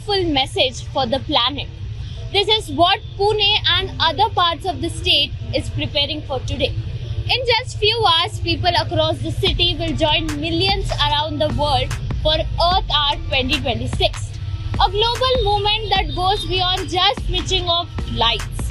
powerful message for the planet. This is what Pune and other parts of the state is preparing for today. In just few hours, people across the city will join millions around the world for Earth Hour 2026. A global movement that goes beyond just switching off lights,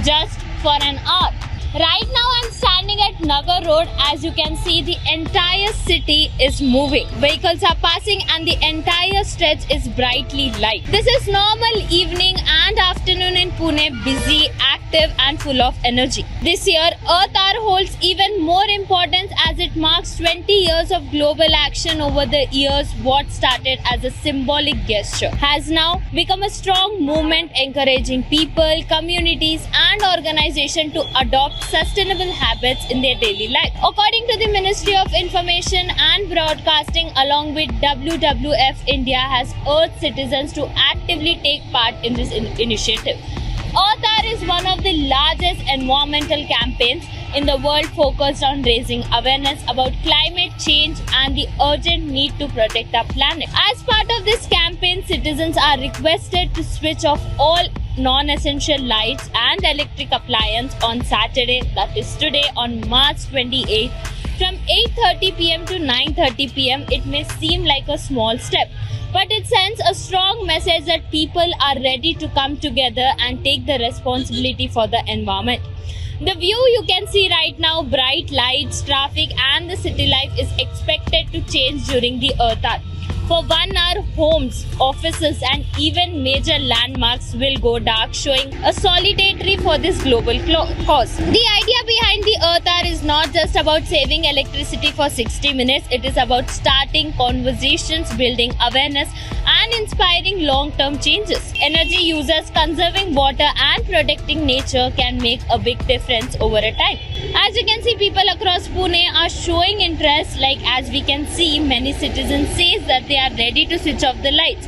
just for an hour. Right now I'm standing at Nagar Road. As you can see, the entire city is moving. Vehicles are passing and the entire stretch is brightly lit. This is normal evening and afternoon in Pune, busy, active and full of energy. This year, Earth Hour holds even more importance as it marks 20 years of global action over the years. What started as a symbolic gesture has now become a strong movement encouraging people, communities and organizations to adopt sustainable habits in their daily life. According to the Ministry of Information and Broadcasting, along with WWF, India has urged citizens to actively take part in this initiative. Earth Hour is one of the largest environmental campaigns in the world focused on raising awareness about climate change and the urgent need to protect our planet. As part of this campaign, citizens are requested to switch off all non-essential lights and electric appliances on Saturday, that is today, on March 28th from 8:30 p.m. to 9:30 p.m. It may seem like a small step, but it sends a strong message that people are ready to come together and take the responsibility for the environment. The view you can see right now, bright lights, traffic and the city life is expected to change during the Earth Hour. For 1 hour, homes, offices and even major landmarks will go dark, showing a solidarity for this global cause. The idea behind the Earth Hour is not just about saving electricity for 60 minutes, it is about starting conversations, building awareness and inspiring long-term changes. Energy users, conserving water and protecting nature can make a big difference over a time. As you can see, people across Pune are showing interest. Like as we can see, many citizens say that they are ready to switch off the lights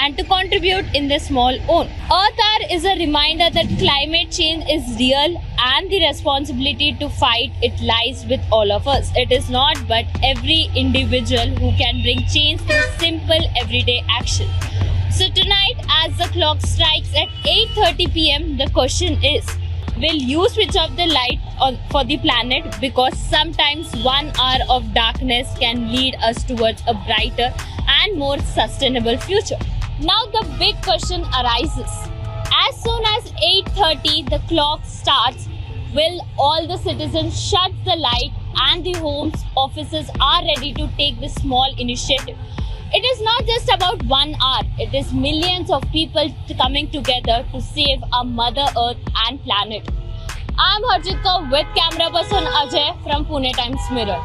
and to contribute in their small own. Earth Hour is a reminder that climate change is real and the responsibility to fight it lies with all of us. It is not but every individual who can bring change through simple everyday action. So tonight, as the clock strikes at 8:30 p.m, the question is, will you switch off the light for the planet? Because sometimes 1 hour of darkness can lead us towards a brighter and more sustainable future. Now the big question arises. As soon as 8:30 the clock starts, will all the citizens shut the light and the homes, offices are ready to take this small initiative? It is not just about 1 hour, it is millions of people coming together to save our Mother Earth and planet. I am Harjit Kaur with camera person Ajay from Pune Times Mirror.